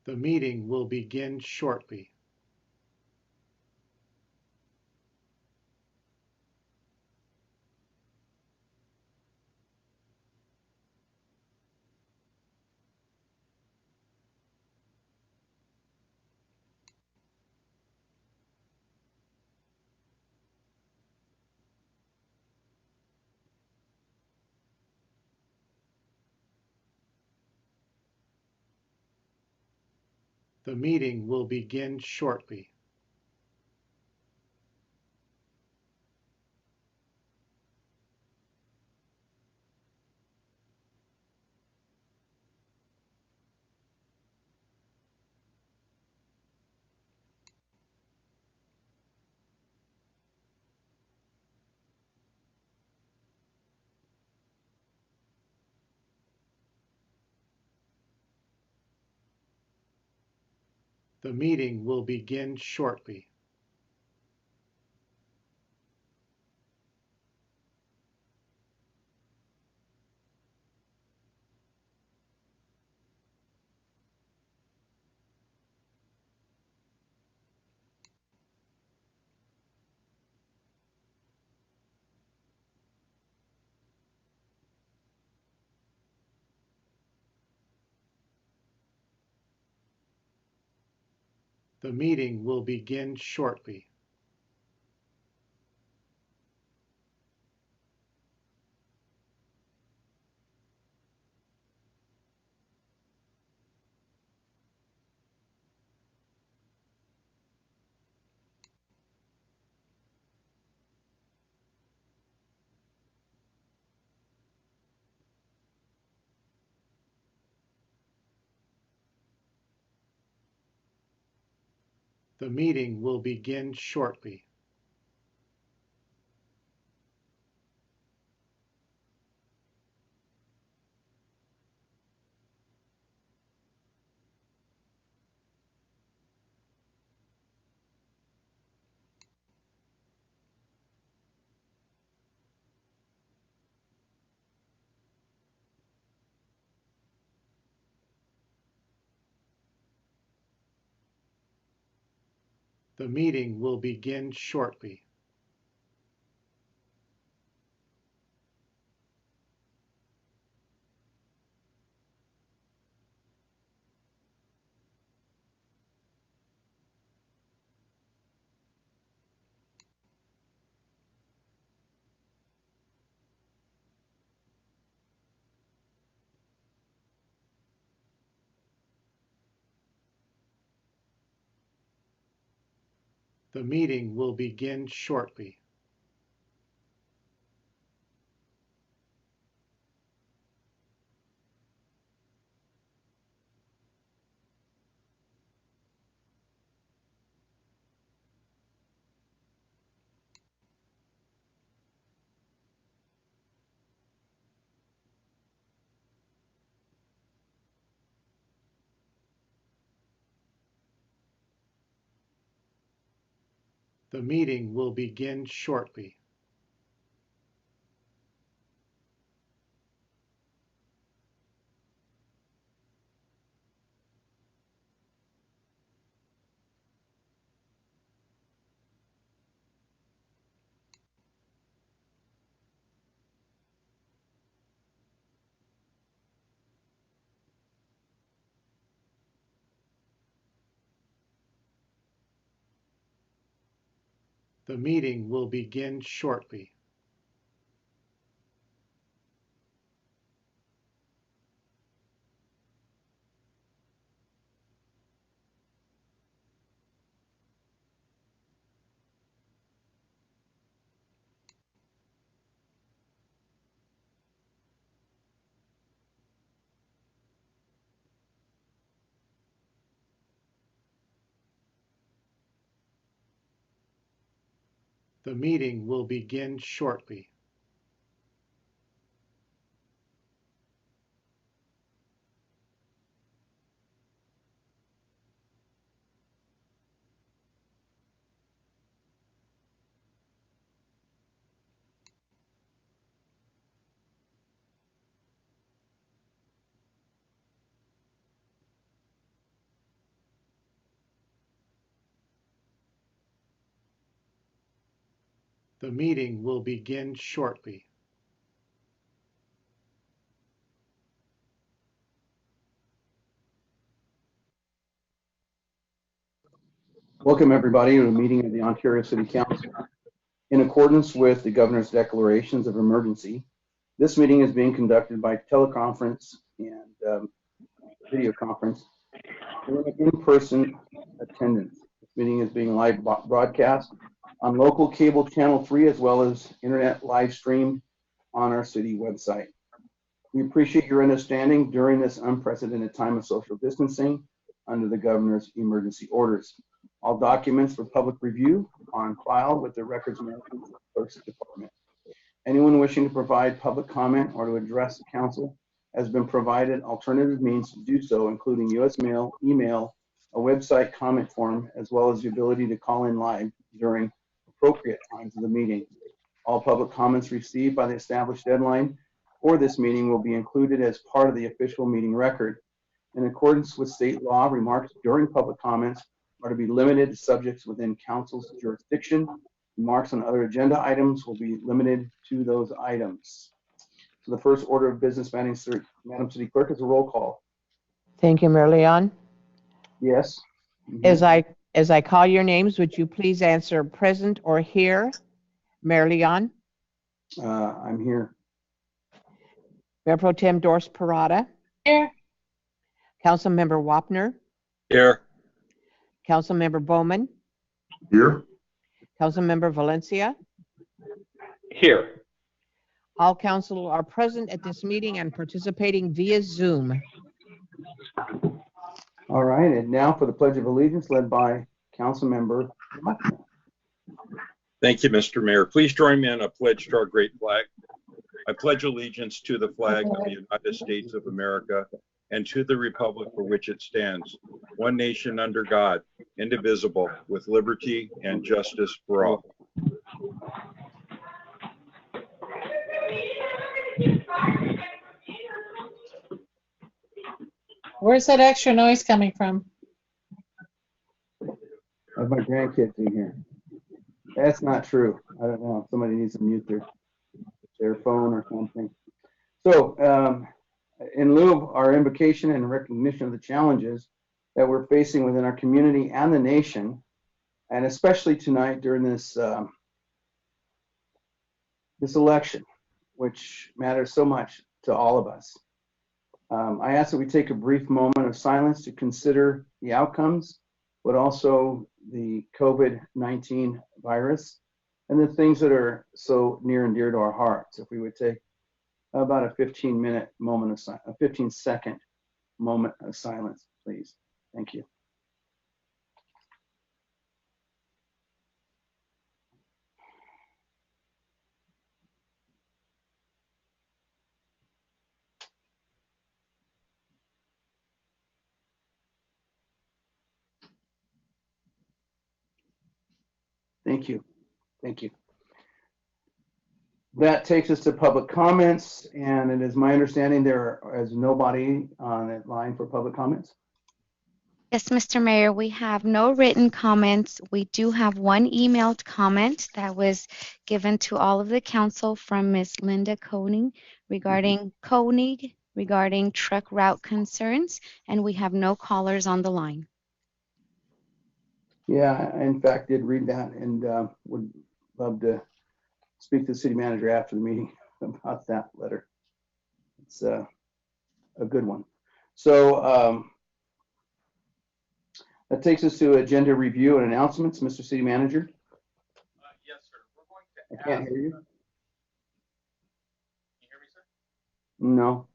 The meeting will begin shortly. The meeting will begin shortly. The meeting will begin shortly. The meeting will begin shortly. The meeting will begin shortly. The meeting will begin shortly. The meeting will begin shortly. The meeting will begin shortly. The meeting will begin shortly. The meeting will begin shortly. The meeting will begin shortly. Welcome everybody to a meeting of the Ontario City Council. In accordance with the Governor's declarations of emergency, this meeting is being conducted by teleconference and video conference and in-person attendance. This meeting is being live broadcast on local cable channel 3 as well as internet live stream on our city website. We appreciate your understanding during this unprecedented time of social distancing under the Governor's emergency orders. All documents for public review are on file with the Records Management Clerk's Department. Anyone wishing to provide public comment or to address the council has been provided alternative means to do so, including U.S. mail, email, a website comment form, as well as the ability to call in live during appropriate times of the meeting. All public comments received by the established deadline for this meeting will be included as part of the official meeting record. In accordance with state law, remarks during public comments are to be limited to subjects within council's jurisdiction. Remarks on other agenda items will be limited to those items. So the first order of business, Madam City Clerk, is a roll call. Thank you, Mayor Leon. Yes. As I call your names, would you please answer present or here? Mayor Leon, I'm here. Mayor Pro Tem Doris Parada, Here. Councilmember Wapner, Here. Councilmember Bowman, Here. Councilmember Valencia. Here. All council are present at this meeting and participating via Zoom. All right, and now for the Pledge of Allegiance led by Councilmember Wapner. Thank you, Mr. Mayor. Please join me in a pledge to our great flag. I pledge allegiance to the flag of the United States of America and to the republic for which it stands, one nation under God, indivisible, with liberty and justice for all. Where's that extra noise coming from? Of my grandkids in here. That's not true. I don't know. Somebody needs to mute their phone or something. So, in lieu of our invocation and recognition of the challenges that we're facing within our community and the nation, and especially tonight during this this election, which matters so much to all of us, I ask that we take a brief moment of silence to consider the outcomes, but also the COVID-19 virus and the things that are so near and dear to our hearts. If we would take about a 15-minute moment of a 15-second moment of silence, please. Thank you. Thank you. Thank you. That takes us to public comments, and it is my understanding there is nobody on that line for public comments. Yes, Mr. Mayor, we have no written comments. We do have one emailed comment that was given to all of the council from Ms. Linda Koenig regarding truck route concerns, and we have no callers on the line. Yeah, I in fact did read that and would love to speak to the city manager after the meeting about that letter. It's a good one. So that takes us to agenda review and announcements. Mr. City Manager. Yes, sir. We're going to I can't hear you. Can you hear me, sir? No.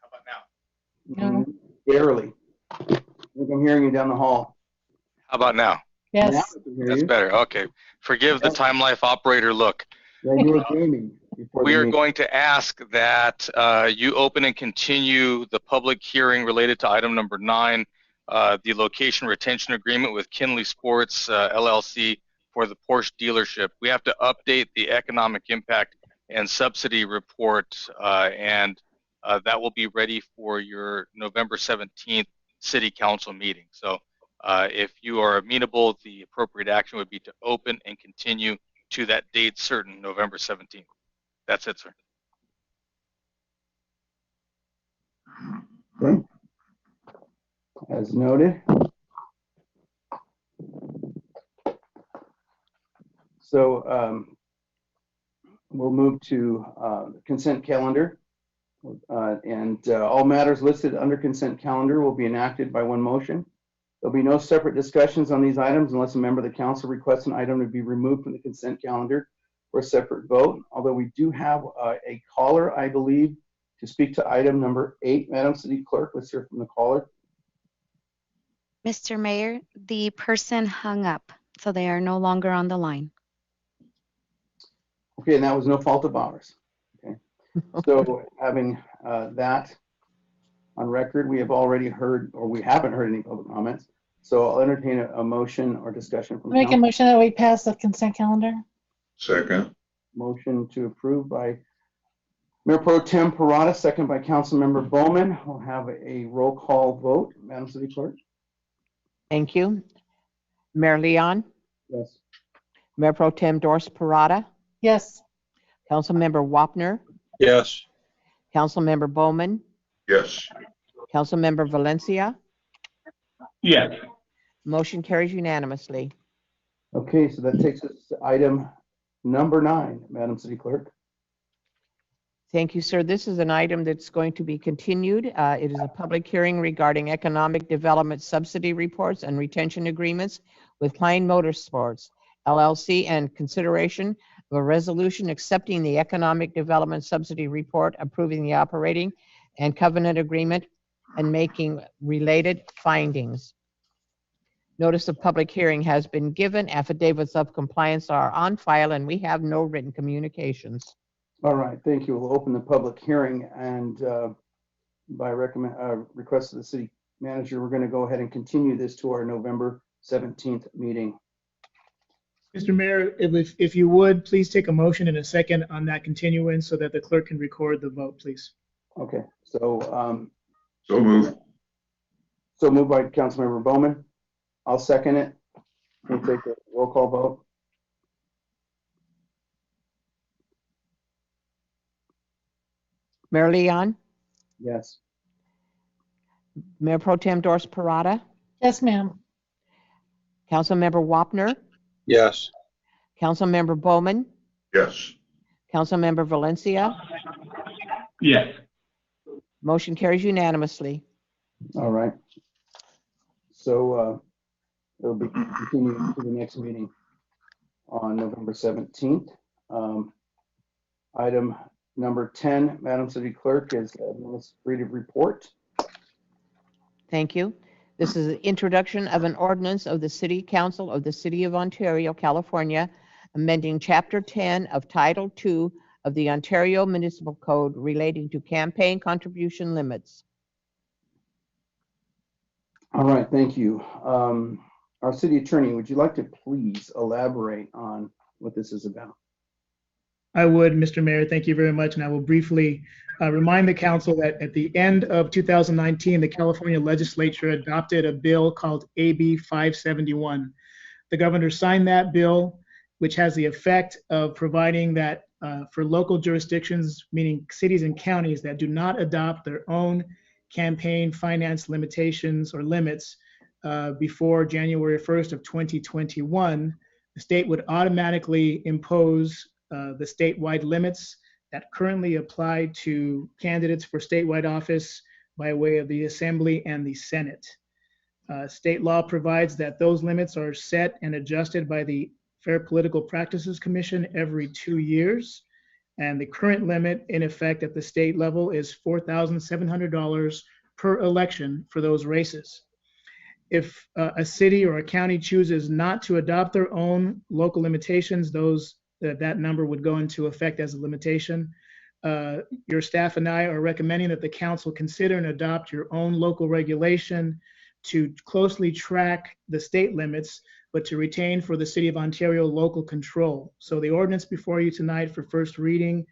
How about now? No. Barely. I think I'm hearing you down the hall. How about now? Now Yes. I can hear That's you. better. Okay. Forgive the Time Life operator look. Yeah, you were gaming before We the are meeting. going to ask that you open and continue the public hearing related to item number 9, the location retention agreement with Kinley Sports LLC for the Porsche dealership. We have to update the economic impact and subsidy report, and that will be ready for your November 17th City Council meeting. So If you are amenable, the appropriate action would be to open and continue to that date certain, November 17th. That's it, sir. Okay. As noted. So we'll move to the consent calendar. All matters listed under consent calendar will be enacted by one motion. There'll be no separate discussions on these items unless a member of the council requests an item to be removed from the consent calendar for a separate vote. Although we do have a caller, I believe, to speak to item number 8. Madam City Clerk, let's hear from the caller. Mr. Mayor, the person hung up, so they are no longer on the line. Okay, and that was no fault of ours. Okay, so having that on record, we have already heard, or we haven't heard any public comments. So I'll entertain a motion or discussion from Make a council. motion that we pass the consent calendar. Second. Motion to approve by Mayor Pro Tem Parada, second by Councilmember Bowman. We'll have a roll call vote. Madam City Clerk? Thank you. Mayor Leon, Yes. Mayor Pro Tem Doris Parada, Yes. Councilmember Wapner, Yes. Councilmember Bowman, Yes. Councilmember Valencia. Yes. Motion carries unanimously. Okay, so that takes us to item number 9, Madam City Clerk. Thank you, sir. This is an item that's going to be continued. It is a public hearing regarding economic development subsidy reports and retention agreements with Klein Motorsports, LLC, and consideration of a resolution accepting the economic development subsidy report, approving the operating and covenant agreement, and making related findings. Notice of public hearing has been given. Affidavits of compliance are on file, and we have no written communications. All right, thank you. We'll open the public hearing, and by request of the city manager, we're going to go ahead and continue this to our November 17th meeting. Mr. Mayor, if you would, please take a motion and a second on that continuance so that the clerk can record the vote, please. Okay, so So move. so moved by Councilmember Bowman. I'll second it. We'll take a roll call vote. Mayor Leon, Yes. Mayor Pro Tem Doris Parada, Yes, ma'am. Councilmember Wapner, Yes. Councilmember Bowman, Yes. Councilmember Valencia. Yes. Motion carries unanimously. All right. So it'll be continued to the next meeting on November 17th. Item number 10, Madam City Clerk, is administrative report. Thank you. This is the introduction of an ordinance of the City Council of the City of Ontario, California, amending Chapter 10 of Title II of the Ontario Municipal Code relating to campaign contribution limits. All right, thank you. Our city attorney, would you like to please elaborate on what this is about? I would, Mr. Mayor, thank you very much. And I will briefly remind the council that at the end of 2019, the California legislature adopted a bill called AB 571. The governor signed that bill, which has the effect of providing that for local jurisdictions, meaning cities and counties that do not adopt their own campaign finance limitations or limits before January 1st of 2021, the state would automatically impose the statewide limits that currently apply to candidates for statewide office by way of the Assembly and the Senate. State law provides that those limits are set and adjusted by the Fair Political Practices Commission every 2 years. And the current limit in effect at the state level is $4,700 per election for those races. If a city or a county chooses not to adopt their own local limitations, that number would go into effect as a limitation. Your staff and I are recommending that the council consider and adopt your own local regulation to closely track the state limits, but to retain for the City of Ontario local control. So the ordinance before you tonight for first reading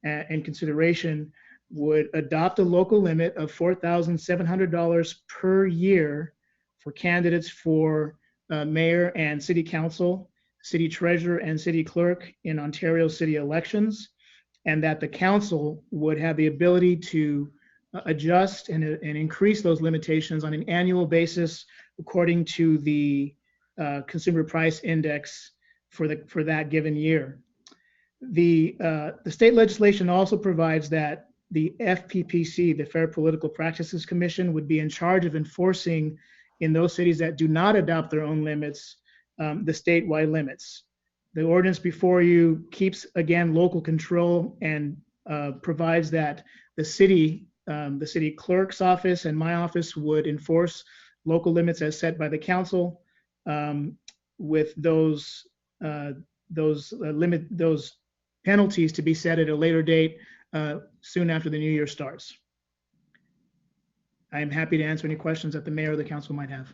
and consideration would adopt a local limit of $4,700 per year for candidates for mayor and city council, city treasurer, and city clerk in Ontario city elections, and that the council would have the ability to adjust and increase those limitations on an annual basis according to the consumer price index for that given year. The state legislation also provides that the FPPC, the Fair Political Practices Commission, would be in charge of enforcing in those cities that do not adopt their own limits, the statewide limits. The ordinance before you keeps, again, local control and provides that the city clerk's office and my office would enforce local limits as set by the council, with those penalties to be set at a later date soon after the new year starts. I am happy to answer any questions that the mayor or the council might have.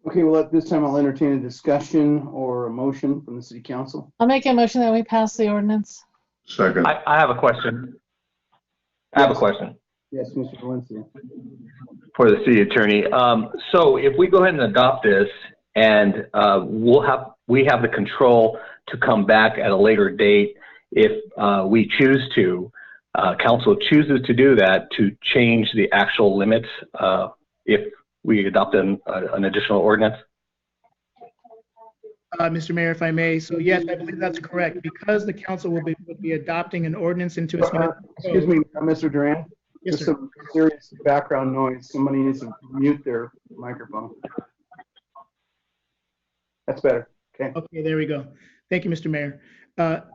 Okay, well, at this time, I'll entertain a discussion or a motion from the city council. I'll make a motion that we pass the ordinance. Second. I have a question. I have a question Yes, Mr. Valencia. for the city attorney. So if we go ahead and adopt this, and we have the control to come back at a later date if we choose to, council chooses to do that, to change the actual limits if we adopt an additional ordinance? Mr. Mayor, if I may, so yes, I believe that's correct. Because the council will be adopting an ordinance into its Excuse me, Mr. Duran. Yes, There's sir. some serious background noise. Somebody needs to mute their microphone. That's better. Okay. Okay, there we go. Thank you, Mr. Mayor.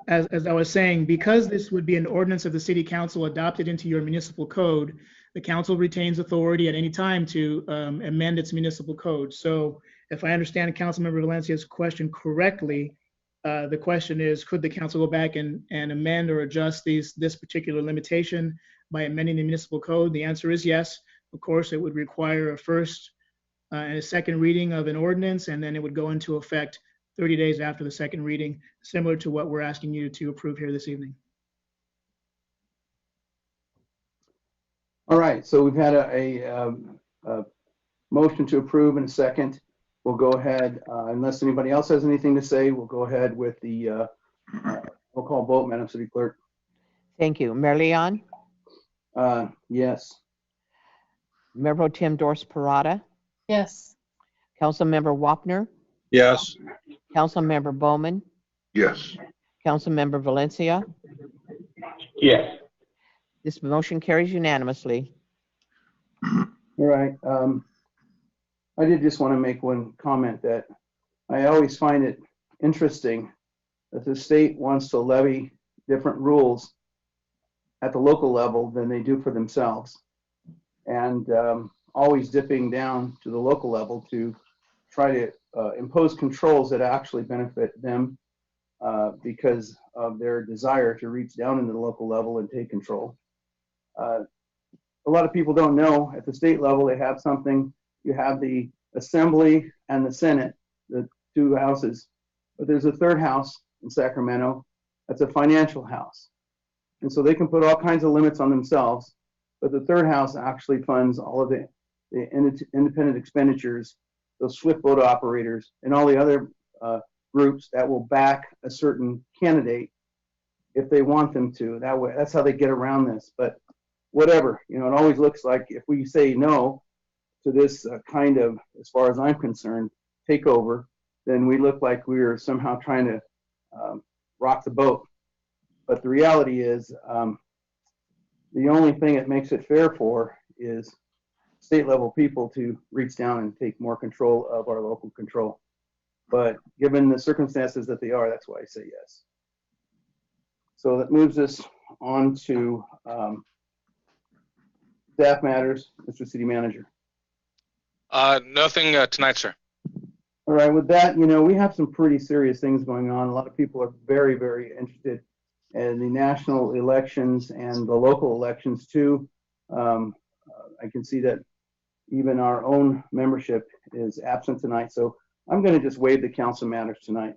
As I was saying, because this would be an ordinance of the city council adopted into your municipal code, the council retains authority at any time to amend its municipal code. So if I understand Councilmember Valencia's question correctly, the question is, could the council go back and amend or adjust this particular limitation by amending the municipal code? The answer is yes. Of course, it would require a first and a second reading of an ordinance, and then it would go into effect 30 days after the second reading, similar to what we're asking you to approve here this evening. All right, so we've had a motion to approve in a second. We'll go ahead, unless anybody else has anything to say, we'll go ahead with the roll call vote, Madam City Clerk. Thank you. Mayor Leon, Yes. Mayor Pro Tem Doris Parada, Yes. Councilmember Wapner, Yes. Councilmember Bowman, Yes. Councilmember Valencia. Yes. This motion carries unanimously. All right. I did just want to make one comment that I always find it interesting that the state wants to levy different rules at the local level than they do for themselves, and always dipping down to the local level to try to impose controls that actually benefit them because of their desire to reach down into the local level and take control. A lot of people don't know at the state level they have something. You have the Assembly and the Senate, the two houses, but there's a third house in Sacramento that's a financial house. And so they can put all kinds of limits on themselves, but the third house actually funds all of the independent expenditures, those swift boat operators, and all the other groups that will back a certain candidate if they want them to. That way, that's how they get around this. But whatever, you know, it always looks like if we say no to this kind of, as far as I'm concerned, takeover, then we look like we're somehow trying to rock the boat. But the reality is, the only thing it makes it fair for is state level people to reach down and take more control of our local control. But given the circumstances that they are, that's why I say yes. So that moves us on to staff matters, Mr. City Manager. Nothing tonight, sir. All right, with that, you know, we have some pretty serious things going on. A lot of people are very, very interested in the national elections and the local elections too. I can see that even our own membership is absent tonight. So I'm going to just waive the council matters tonight.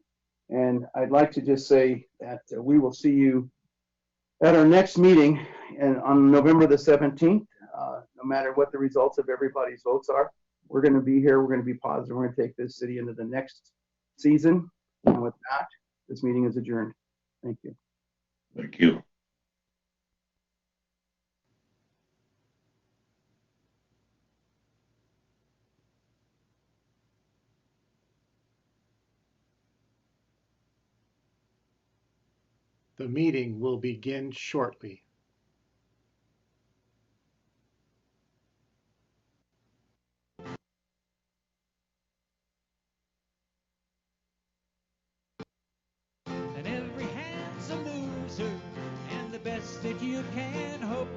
And I'd like to just say that we will see you at our next meeting and on November the 17th, no matter what the results of everybody's votes are. We're going to be here. We're going to be positive. We're going to take this city into the next season. And with that, this meeting is adjourned. Thank you. Thank you. The meeting will begin shortly. And every hand's a loser, and the best that you can hope